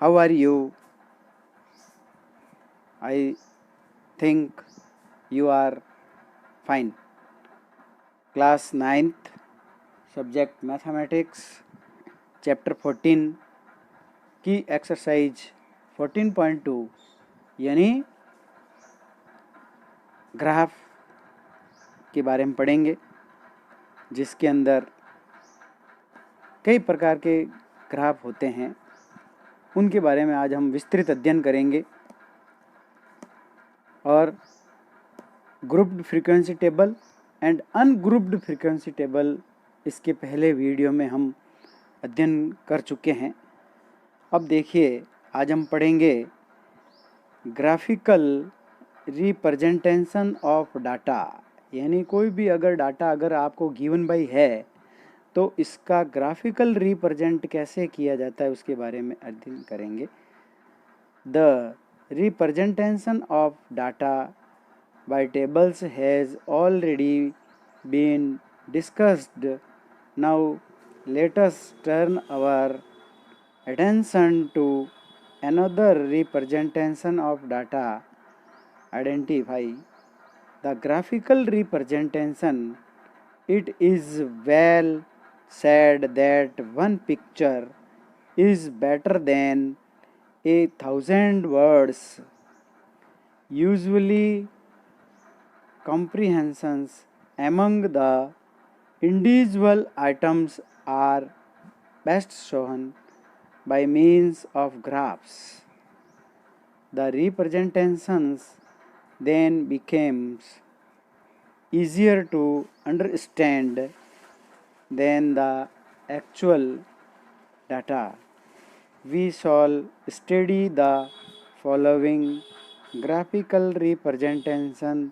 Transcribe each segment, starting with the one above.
How are you? I think you are fine. Class 9th, subject Mathematics, Chapter 14 की exercise 14.2 यानी graph के बारे में पढ़ेंगे, जिसके अंदर कई प्रकार के ग्राफ होते हैं। उनके बारे में आज हम विस्तृत अध्ययन करेंगे और grouped frequency table and ungrouped frequency table इसके पहले वीडियो में हम अध्ययन कर चुके हैं। अब देखिए, आज हम पढ़ेंगे ग्राफिकल रिप्रेजेंटेशन ऑफ डाटा, यानी कोई भी अगर डाटा अगर आपको गिवन बाई है तो इसका ग्राफिकल रिप्रेजेंट कैसे किया जाता है उसके बारे में अध्ययन करेंगे। The representation of data by tables has already been discussed. Now let us turn our attention to another representation of data. Identify the graphical representation. It is well said that one picture is better than 1,000 words. Usually comprehensions among the individual items are best shown by means of graphs. The representations then becomes easier to understand than the actual data. We shall study the following graphical representation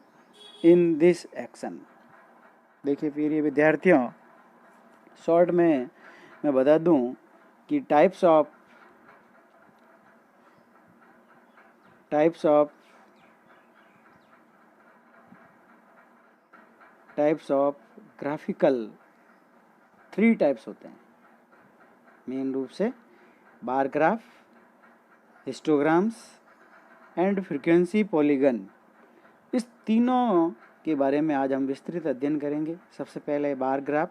in this action. देखिए फिर ये विद्यार्थियों, short में मैं बता दूं कि types of graphical 3 types होते हैं मेन रूप से: bar graph, histograms and frequency polygon. इस तीनों के बारे में आज हम विस्तृत अध्ययन करेंगे। सबसे पहले है बार ग्राफ,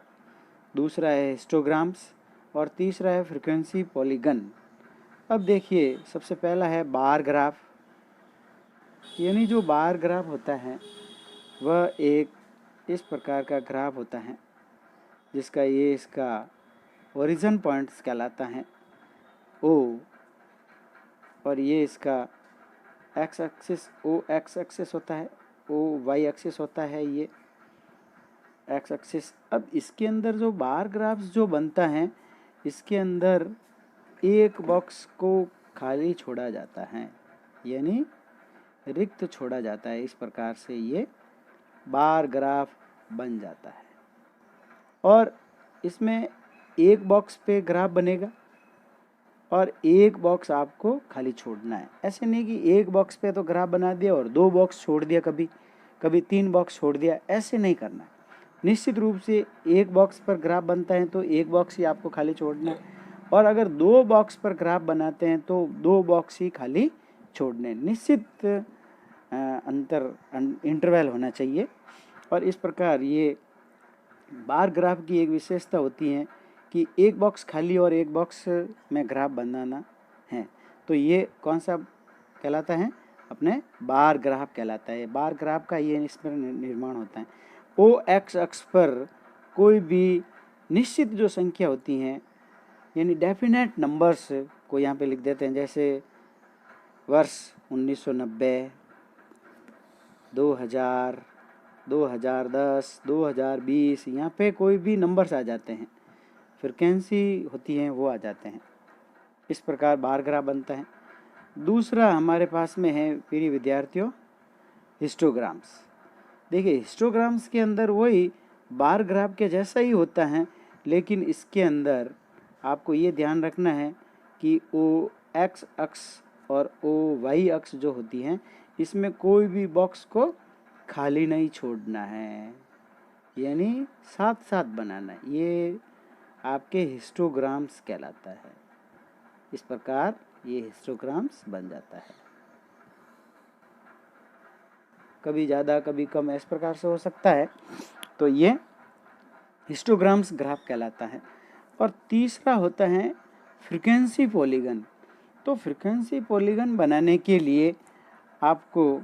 दूसरा है हिस्टोग्राम्स और तीसरा है फ्रीक्वेंसी पॉलीगन। अब देखिए, सबसे पहला है बार ग्राफ। यानी जो बार ग्राफ होता है वह एक इस प्रकार का ग्राफ होता है जिसका ये इसका ओरिजिन पॉइंट्स कहलाता है ओ, और ये इसका X axis O X axis होता है, ओ वाई एक्सिस होता है, ये एक्स एक्सिस। अब इसके अंदर जो बार ग्राफ्स जो बनता है, इसके अंदर एक बॉक्स को खाली छोड़ा जाता है, यानी रिक्त छोड़ा जाता है। इस प्रकार से ये बार ग्राफ बन जाता है और इसमें एक बॉक्स पे ग्राफ बनेगा और एक बॉक्स आपको खाली छोड़ना है। ऐसे नहीं कि एक बॉक्स पे तो ग्राफ बना दिया और 2 बॉक्स छोड़ दिया, कभी 3 बॉक्स छोड़ दिया, ऐसे नहीं करना है। निश्चित रूप से एक बॉक्स पर ग्राफ बनता है तो एक बॉक्स ही आपको खाली छोड़ना है, और अगर 2 बॉक्स पर ग्राफ बनाते हैं तो 2 बॉक्स ही खाली छोड़ने। निश्चित इंटरवल होना चाहिए। और इस प्रकार ये बार ग्राफ की एक विशेषता होती है कि एक बॉक्स खाली और एक बॉक्स में ग्राफ बनाना है, तो ये कौन सा कहलाता है? अपने बार ग्राफ कहलाता है। बार ग्राफ का ये इस पर निर्माण होता है। ओ एक्स अक्ष पर कोई भी निश्चित जो संख्या होती हैं, यानी डेफिनेट नंबर्स को यहाँ पे लिख देते हैं, जैसे वर्ष 1990, 2000, 2010, 2020, यहाँ पे कोई भी नंबर्स आ जाते हैं, फ्रिक्वेंसी होती हैं वो आ जाते हैं। इस प्रकार बार ग्राफ बनता है। दूसरा हमारे पास में है प्रिय विद्यार्थियों हिस्टोग्राम्स। देखिए, हिस्टोग्राम्स के अंदर वही बार ग्राफ के जैसा ही होता है, लेकिन इसके अंदर आपको ये ध्यान रखना है कि ओ एक्स अक्ष और ओ वाई अक्ष जो होती हैं, इसमें कोई भी बॉक्स को खाली नहीं छोड़ना है, यानी साथ साथ बनाना है। ये आपके हिस्टोग्राम्स कहलाता है। इस प्रकार ये हिस्टोग्राम्स बन जाता है। कभी ज़्यादा कभी कम इस प्रकार से हो सकता है, तो ये हिस्टोग्राम्स ग्राफ कहलाता है। और तीसरा होता है फ्रीक्वेंसी पॉलीगन। तो फ्रीक्वेंसी पॉलीगन बनाने के लिए आपको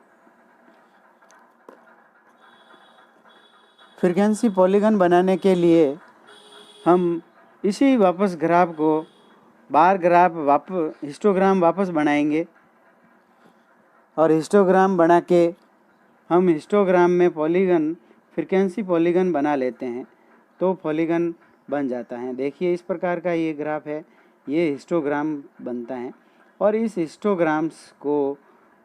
हम इसी वापस ग्राफ को बार ग्राफ हिस्टोग्राम वापस बनाएंगे और हिस्टोग्राम बना के हम हिस्टोग्राम में पॉलीगन फ्रीक्वेंसी पॉलीगन बना लेते हैं, तो पॉलीगन बन जाता है। देखिए इस प्रकार का ये ग्राफ है, ये हिस्टोग्राम बनता है। और इस हिस्टोग्राम्स को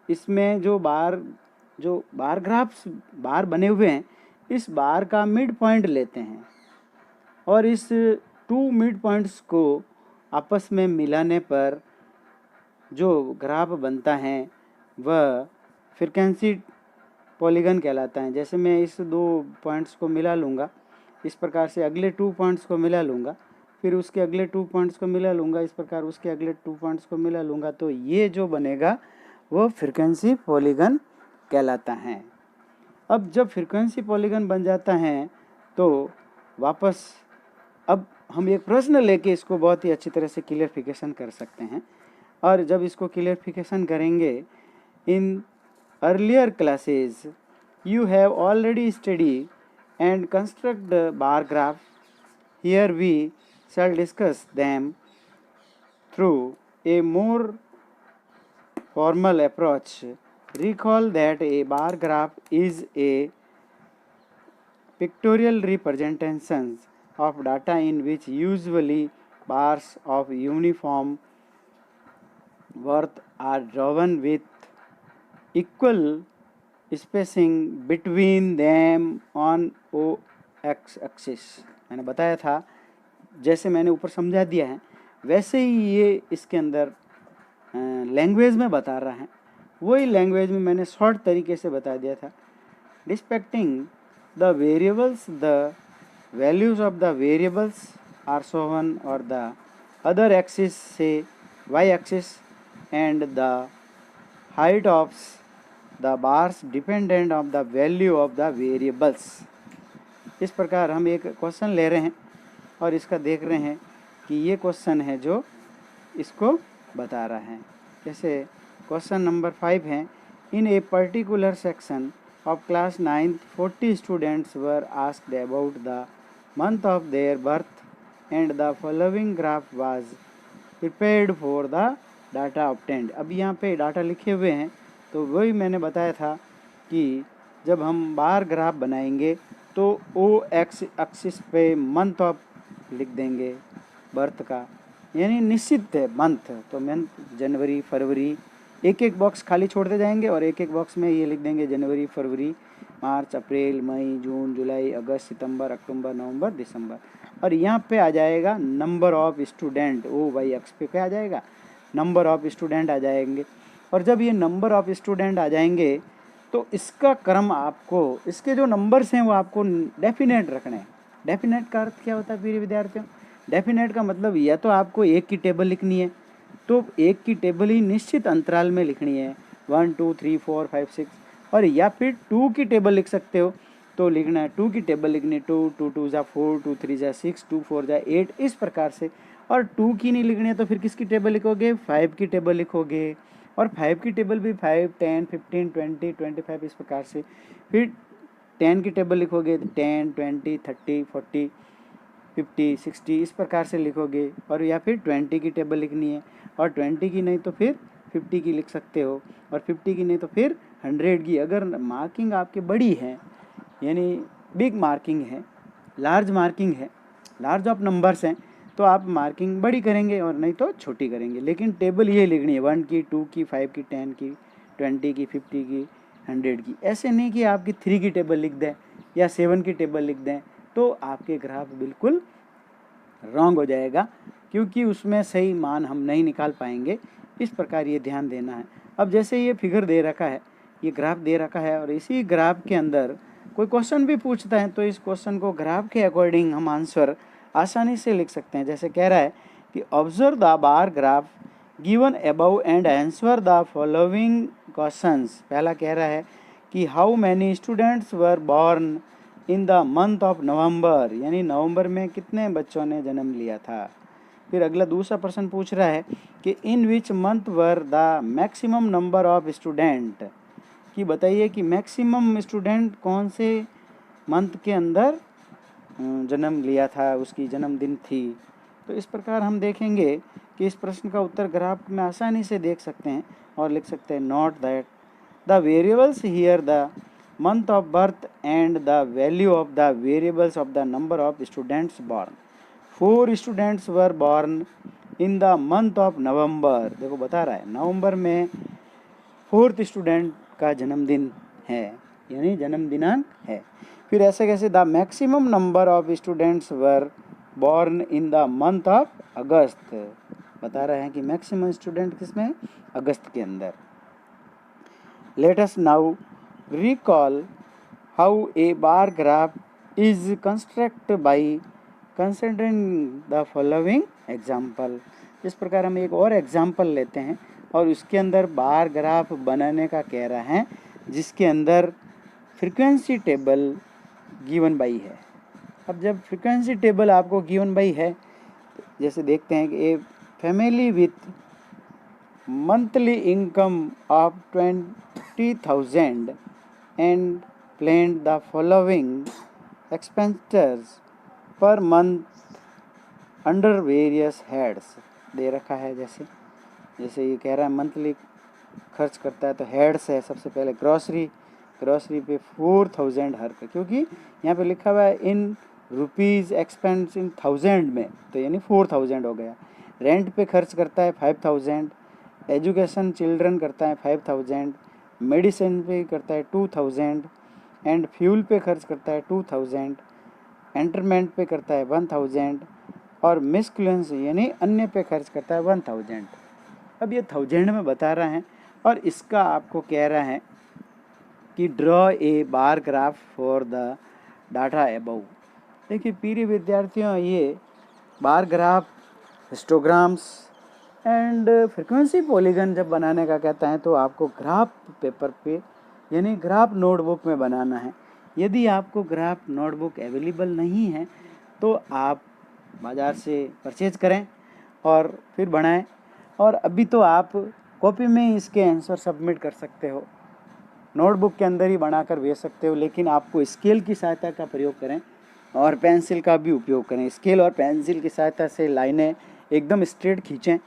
इसमें जो बार ग्राफ्स बार बने हुए हैं, इस बार का मिड पॉइंट लेते हैं और इस 2 मिड पॉइंट्स को आपस में मिलाने पर जो ग्राफ बनता है वह फ्रीक्वेंसी पॉलीगन कहलाता है। जैसे मैं इस 2 पॉइंट्स को मिला लूँगा, इस प्रकार से अगले 2 पॉइंट्स को मिला लूँगा, फिर उसके अगले 2 पॉइंट्स को मिला लूँगा, इस प्रकार उसके अगले 2 पॉइंट्स को मिला लूँगा, तो ये जो बनेगा वो फ्रीक्वेंसी पॉलीगन कहलाता है। अब जब फ्रीक्वेंसी पॉलीगन बन जाता है तो वापस अब हम एक प्रश्न लेके इसको बहुत ही अच्छी तरह से क्लियरिफिकेशन कर सकते हैं। और जब इसको क्लियरिफिकेशन करेंगे, in earlier classes you have already studied and construct the bar graph. Here we shall discuss them through a more formal approach. Recall that a bar graph is a pictorial representation of data in which usually bars of uniform width are drawn with equal spacing between them on o-x axis। मैंने बताया था, जैसे मैंने ऊपर समझा दिया है वैसे ही ये इसके अंदर लैंग्वेज में बता रहा है। वही लैंग्वेज में मैंने शॉर्ट तरीके से बता दिया था। Depicting the variables, the values of the variables are shown और द अदर एक्सिस से Y axis and the height of the bars dependent of the value of the variables. इस प्रकार हम एक क्वेश्चन ले रहे हैं और इसका देख रहे हैं कि ये क्वेश्चन है जो इसको बता रहा है। जैसे क्वेश्चन नंबर 5 है, in a particular section of class 9th 40 students were asked about the month of their birth and the following graph was prepared for the data obtained. अब यहाँ पे डाटा लिखे हुए हैं, तो वही मैंने बताया था कि जब हम बार ग्राफ बनाएंगे तो ओ एक्स एक्सिस पे मंथ ऑफ लिख देंगे बर्थ का, यानी निश्चित है मंथ, तो मंथ जनवरी फरवरी, एक एक बॉक्स खाली छोड़ते जाएंगे और एक एक बॉक्स में ये लिख देंगे जनवरी फरवरी मार्च अप्रैल मई जून जुलाई अगस्त सितंबर अक्टूबर नवंबर दिसंबर। और यहाँ पे आ जाएगा number of student, O Y X पे आ जाएगा, नंबर ऑफ स्टूडेंट आ जाएंगे। और जब ये नंबर ऑफ स्टूडेंट आ जाएंगे तो इसका क्रम आपको, इसके जो नंबर्स हैं वो आपको डेफिनेट रखने हैं। डेफिनेट का अर्थ क्या होता है प्रिय विद्यार्थियों? डेफिनेट का मतलब या तो आपको एक की टेबल लिखनी है, तो एक की टेबल ही निश्चित अंतराल में लिखनी है 1 2 3 4 5 6, और या फिर 2 की टेबल लिख सकते हो, तो लिखना है 2 की टेबल लिखनी है 2 2 2 जा 4 2 3 जा 6 2 4 जा 8, इस प्रकार से। और 2 की नहीं लिखनी है तो फिर किसकी टेबल लिखोगे? 5 की टेबल लिखोगे, और 5 की टेबल भी 5 10 15 20 25 इस प्रकार से। फिर 10 की टेबल लिखोगे 10 20 30 40 50 60 इस प्रकार से लिखोगे, और या फिर 20 की टेबल लिखनी है, और 20 की नहीं तो फिर 50 की लिख सकते हो, और 50 की नहीं तो फिर 100 की। अगर मार्किंग आपकी बड़ी है, यानी बिग मार्किंग है, लार्ज मार्किंग है, लार्ज ऑफ नंबर्स हैं, तो आप मार्किंग बड़ी करेंगे और नहीं तो छोटी करेंगे, लेकिन टेबल ये लिखनी है 1 की 2 की 5 की 10 की 20 की 50 की 100 की। ऐसे नहीं कि आपकी 3 की टेबल लिख दें या 7 की टेबल लिख दें, तो आपके ग्राफ बिल्कुल रॉन्ग हो जाएगा, क्योंकि उसमें सही मान हम नहीं निकाल पाएंगे। इस प्रकार ये ध्यान देना है। अब जैसे ये फिगर दे रखा है, ये ग्राफ दे रखा है, और इसी ग्राफ के अंदर कोई क्वेश्चन भी पूछता है, तो इस क्वेश्चन को ग्राफ के अकॉर्डिंग हम आंसर आसानी से लिख सकते हैं। जैसे कह रहा है कि observe the bar graph given above and answer the following questions. पहला कह रहा है कि how many students were born in the month of November, यानी नवंबर में कितने बच्चों ने जन्म लिया था। फिर अगला दूसरा प्रश्न पूछ रहा है कि in which month were the maximum number of student, कि बताइए कि मैक्सिमम स्टूडेंट कौन से मंथ के अंदर जन्म लिया था, उसकी जन्मदिन थी। तो इस प्रकार हम देखेंगे कि इस प्रश्न का उत्तर ग्राफ में आसानी से देख सकते हैं और लिख सकते हैं note that the variables here the month of birth and the value of the variables of the number of students born. 4 students were born in the month of November. देखो बता रहा है नवंबर में 4th स्टूडेंट का जन्मदिन है, यानी जन्म दिनांक है। फिर ऐसे कैसे the maximum number of students were born in the month of अगस्त। बता रहे हैं कि मैक्सिमम स्टूडेंट किसमें है, अगस्त के अंदर। Let us now recall how a bar graph is construct by considering the following example. इस प्रकार हम एक और एग्जाम्पल लेते हैं और उसके अंदर बार ग्राफ बनाने का कह रहा है, जिसके अंदर फ्रीक्वेंसी टेबल गिवन बाई है। अब जब फ्रीक्वेंसी टेबल आपको गिवन बाई है, जैसे देखते हैं कि a family with monthly income of 20,000 and plan the following expenditures per month under various heads. दे रखा है जैसे ये कह रहा है मंथली खर्च करता है, तो हेड्स है सबसे पहले ग्रॉसरी पे 4,000 हर का, क्योंकि यहाँ पे लिखा हुआ है इन रुपीज़ एक्सपेंस इन 1000 में, तो यानी 4,000 हो गया। रेंट पे खर्च करता है 5,000, एजुकेशन चिल्ड्रन करता है 5,000, मेडिसिन पे करता है 2,000 एंड फ्यूल पे खर्च करता है 2,000, एंटरटेनमेंट पे करता है 1,000 और मिसक्लेंस यानी अन्य पे खर्च करता है 1,000। अब ये 1000 में बता रहा है और इसका आपको कह रहा है कि draw a bar graph for the data above. देखिए प्रिय विद्यार्थियों, ये bar graph, histograms and frequency polygon जब बनाने का कहता है तो आपको ग्राफ पेपर पे यानी ग्राफ नोटबुक में बनाना है। यदि आपको ग्राफ नोटबुक अवेलेबल नहीं है तो आप बाज़ार से परचेज करें और फिर बनाएं। और अभी तो आप कॉपी में इसके आंसर सबमिट कर सकते हो, नोटबुक के अंदर ही बनाकर भेज सकते हो, लेकिन आपको स्केल की सहायता का प्रयोग करें और पेंसिल का भी उपयोग करें। स्केल और पेंसिल की सहायता से लाइनें एकदम स्ट्रेट खींचें,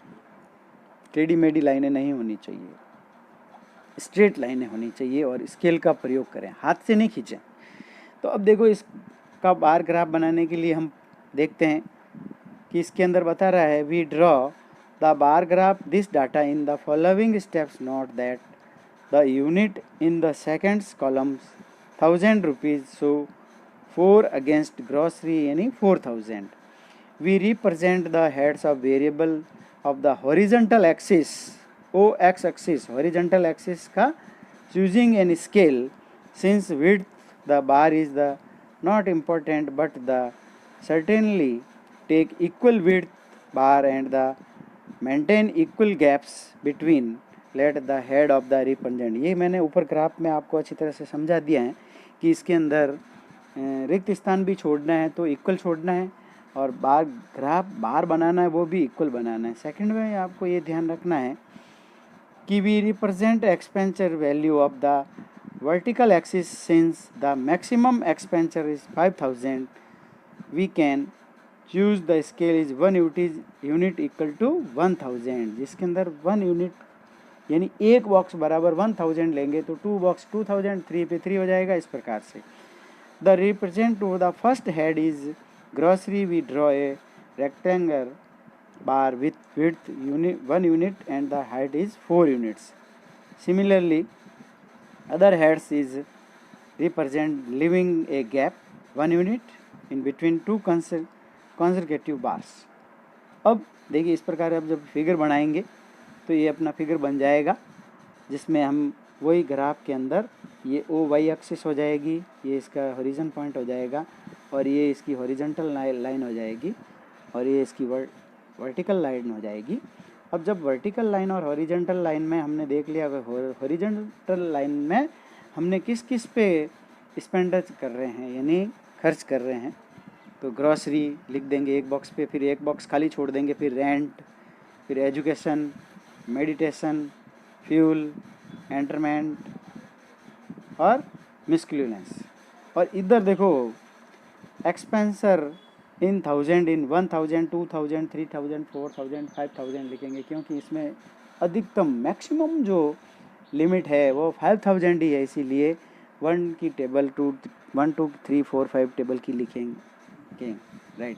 टेढ़ी मेढ़ी लाइनें नहीं होनी चाहिए, स्ट्रेट लाइनें होनी चाहिए और स्केल का प्रयोग करें, हाथ से नहीं खींचें। तो अब देखो इसका बार ग्राफ बनाने के लिए हम देखते हैं कि इसके अंदर बता रहा है we draw the bar graph this data in the following steps. Note that the unit in the seconds columns 1000 rupees, so 4 against grocery यानी 4,000। We represent the heads of variable of the horizontal axis, O X axis, horizontal axis का choosing an scale since width the bar is the not important but the certainly take equal width bar and the maintain equal gaps between let the head of the represent। ये मैंने ऊपर graph में आपको अच्छी तरह से समझा दिया है कि इसके अंदर रिक्त स्थान भी छोड़ना है तो इक्वल छोड़ना है और बार बनाना है वो भी इक्वल बनाना है। सेकंड में आपको ये ध्यान रखना है कि we represent expenditure value of the vertical axis since the maximum expenditure is 5,000 we can choose the scale is 1 unit equal to 1000, जिसके अंदर 1 यूनिट यानी एक बॉक्स बराबर 1000 लेंगे तो 2 बॉक्स 2000, 3 पे 3 हो जाएगा। इस प्रकार से the represent to the first head is grocery we draw a rectangle bar with width 1 unit and the height is 4 units. Similarly other heads is represent leaving a gap 1 unit in between 2 consecutive bars. अब देखिए इस प्रकार अब जब figure बनाएंगे तो ये अपना फिगर बन जाएगा, जिसमें हम वही ग्राफ के अंदर ये ओ वाई एक्सिस हो जाएगी, ये इसका हॉरिजन पॉइंट हो जाएगा और ये इसकी हॉरिजॉन्टल लाइन हो जाएगी और ये इसकी वर्टिकल लाइन हो जाएगी। अब जब वर्टिकल लाइन और हॉरिजेंटल लाइन में हमने देख लिया, हॉरिजेंटल लाइन में हमने किस किस पे एक्सपेंडिचर कर रहे हैं यानी खर्च कर रहे हैं, तो ग्रॉसरी लिख देंगे एक बॉक्स पे, फिर एक बॉक्स खाली छोड़ देंगे, फिर रेंट, फिर एजुकेशन, मेडिटेशन, फ्यूल, एंटरटेनमेंट और मिसक्यूलेंस। और इधर देखो एक्सपेंसर इन 1000, इन 1000, 2000, 3000, 4000, 5000 लिखेंगे, क्योंकि इसमें अधिकतम मैक्सिमम जो लिमिट है वो 5000 ही है, इसीलिए 1 की टेबल 1 2 3 4 5 टेबल की लिखेंगे, राइट।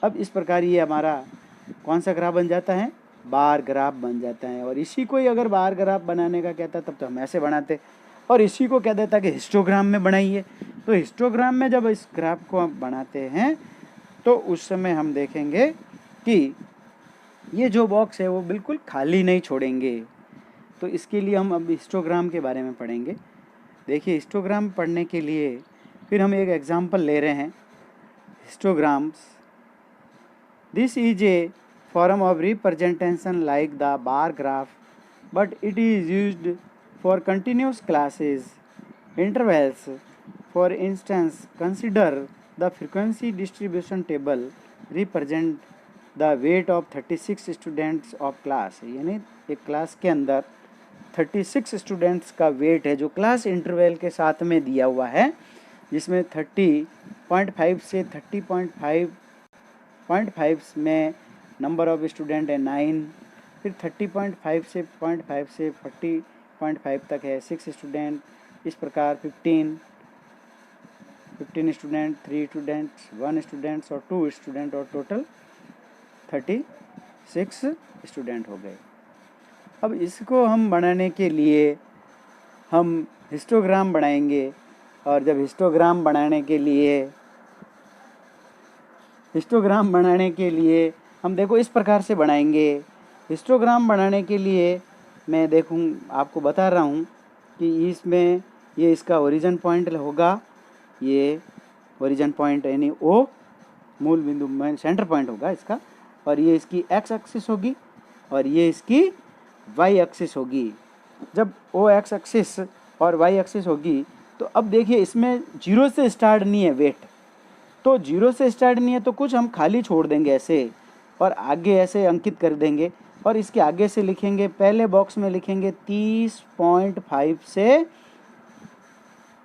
अब इस प्रकार ये हमारा कौन सा ग्राफ बन जाता है, बार ग्राफ बन जाता है। और इसी को ही अगर बार ग्राफ बनाने का कहता तब तो हम ऐसे बनाते, और इसी को कह देता कि हिस्टोग्राम में बनाइए। तो हिस्टोग्राम में जब इस ग्राफ को हम बनाते हैं तो उस समय हम देखेंगे कि ये जो बॉक्स है वो बिल्कुल खाली नहीं छोड़ेंगे। तो इसके लिए हम अब हिस्टोग्राम के बारे में पढ़ेंगे। देखिए हिस्टोग्राम पढ़ने के लिए फिर हम एक एग्जांपल ले रहे हैं, histograms. This is a form of representation like the bar graph, but it is used for continuous classes intervals. For instance, consider the frequency distribution table represent the weight of 36 students of class। यानी एक class के अंदर 36 students का wait है जो class interval के साथ में दिया हुआ है, जिसमें 30.5 से 30.5 में नंबर ऑफ स्टूडेंट है 9, फिर 30.5 से 0.5 से 40.5 तक है 6 स्टूडेंट, इस प्रकार 15 स्टूडेंट, 3 स्टूडेंट्स, 1 स्टूडेंट्स और 2 स्टूडेंट, और टोटल 36 स्टूडेंट हो गए। अब इसको हम बनाने के लिए हम हिस्टोग्राम बनाएंगे, और जब हिस्टोग्राम बनाने के लिए हम देखो इस प्रकार से बनाएंगे। हिस्टोग्राम बनाने के लिए मैं देखूँ आपको बता रहा हूँ कि इसमें ये इसका ओरिजिन पॉइंट होगा, ये ओरिजिन पॉइंट यानी ओ मूल बिंदु में सेंटर पॉइंट होगा इसका, और ये इसकी एक्स एक्सिस होगी और ये इसकी वाई एक्सिस होगी। जब ओ एक्स एक्सिस और वाई एक्सिस होगी तो अब देखिए इसमें 0 से स्टार्ट नहीं है वेट, तो 0 से स्टार्ट नहीं है तो कुछ हम खाली छोड़ देंगे ऐसे, और आगे ऐसे अंकित कर देंगे, और इसके आगे से लिखेंगे, पहले बॉक्स में लिखेंगे 30.5 से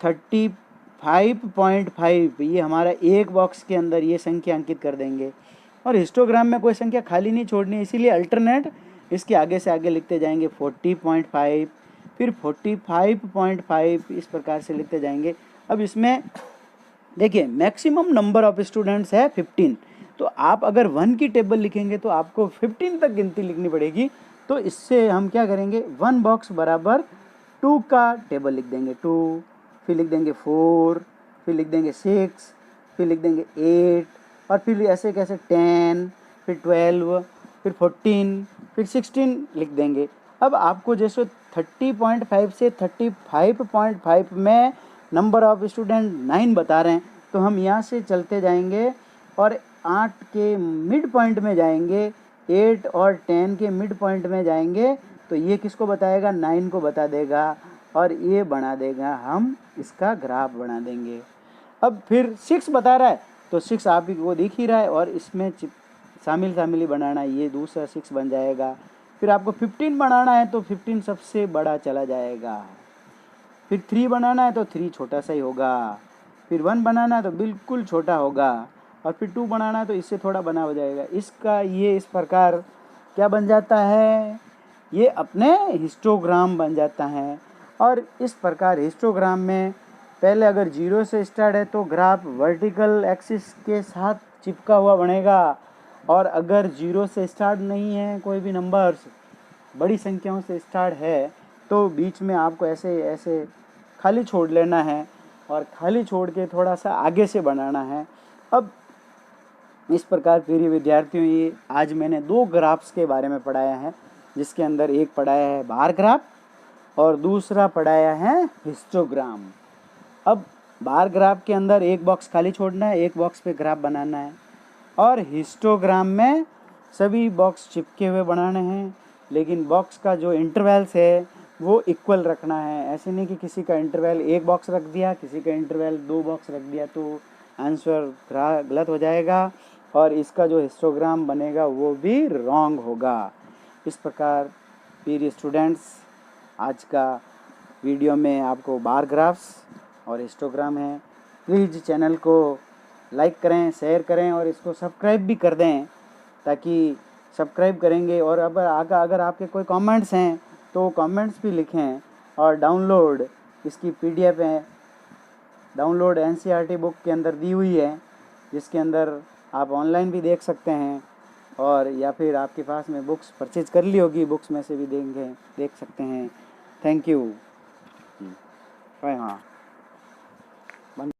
35.5, ये हमारा एक बॉक्स के अंदर ये संख्या अंकित कर देंगे। और हिस्टोग्राम में कोई संख्या खाली नहीं छोड़नी, इसीलिए अल्टरनेट इसके आगे से आगे लिखते जाएंगे 40.5, फिर 45.5, इस प्रकार से लिखते जाएंगे। अब इसमें देखिए मैक्सिमम नंबर ऑफ स्टूडेंट्स है 15, तो आप अगर 1 की टेबल लिखेंगे तो आपको 15 तक गिनती लिखनी पड़ेगी। तो इससे हम क्या करेंगे, 1 बॉक्स बराबर 2 का टेबल लिख देंगे, 2, फिर लिख देंगे 4, फिर लिख देंगे 6, फिर लिख देंगे 8, और फिर ऐसे कैसे 10, फिर 12, फिर 14, फिर 16 लिख देंगे। अब आपको जैसे 30.5 से 35.5 में नंबर ऑफ स्टूडेंट 9 बता रहे हैं, तो हम यहाँ से चलते जाएंगे और 8 के मिड पॉइंट में जाएंगे, 8 और 10 के मिड पॉइंट में जाएंगे, तो ये किसको बताएगा, 9 को बता देगा, और ये बना देगा, हम इसका ग्राफ बना देंगे। अब फिर 6 बता रहा है तो 6 आप ही को दिख ही रहा है, और इसमें शामिल ही बनाना, ये दूसरा 6 बन जाएगा। फिर आपको 15 बनाना है तो 15 सबसे बड़ा चला जाएगा, फिर 3 बनाना है तो 3 छोटा सा ही होगा, फिर 1 बनाना है तो बिल्कुल छोटा होगा, और फिर 2 बनाना है तो इससे थोड़ा बना हो जाएगा। इसका ये इस प्रकार क्या बन जाता है, ये अपने हिस्टोग्राम बन जाता है। और इस प्रकार हिस्टोग्राम में पहले अगर 0 से स्टार्ट है तो ग्राफ वर्टिकल एक्सिस के साथ चिपका हुआ बनेगा, और अगर 0 से स्टार्ट नहीं है, कोई भी नंबर्स बड़ी संख्याओं से स्टार्ट है, तो बीच में आपको ऐसे ऐसे खाली छोड़ लेना है, और खाली छोड़ के थोड़ा सा आगे से बनाना है। अब इस प्रकार प्रिय विद्यार्थियों, ये आज मैंने 2 ग्राफ्स के बारे में पढ़ाया है, जिसके अंदर एक पढ़ाया है बार ग्राफ और दूसरा पढ़ाया है हिस्टोग्राम। अब बार ग्राफ के अंदर एक बॉक्स खाली छोड़ना है, एक बॉक्स पे ग्राफ बनाना है, और हिस्टोग्राम में सभी बॉक्स चिपके हुए बनाने हैं, लेकिन बॉक्स का जो इंटरवल्स है वो इक्वल रखना है। ऐसे नहीं कि किसी का इंटरवल 1 बॉक्स रख दिया, किसी का इंटरवल 2 बॉक्स रख दिया, तो आंसर गलत हो जाएगा और इसका जो हिस्टोग्राम बनेगा वो भी रॉन्ग होगा। इस प्रकार प्रिय स्टूडेंट्स, आज का वीडियो में आपको बार ग्राफ्स और हिस्टोग्राम है। प्लीज़ चैनल को लाइक करें, शेयर करें और इसको सब्सक्राइब भी कर दें, ताकि सब्सक्राइब करेंगे और अगर आपके कोई कमेंट्स हैं तो कमेंट्स भी लिखें। और डाउनलोड इसकी PDF है, डाउनलोड NCERT बुक के अंदर दी हुई है, जिसके अंदर आप ऑनलाइन भी देख सकते हैं और या फिर आपके पास में बुक्स परचेज कर ली होगी, बुक्स में से भी देख सकते हैं। Thank you. हाँ।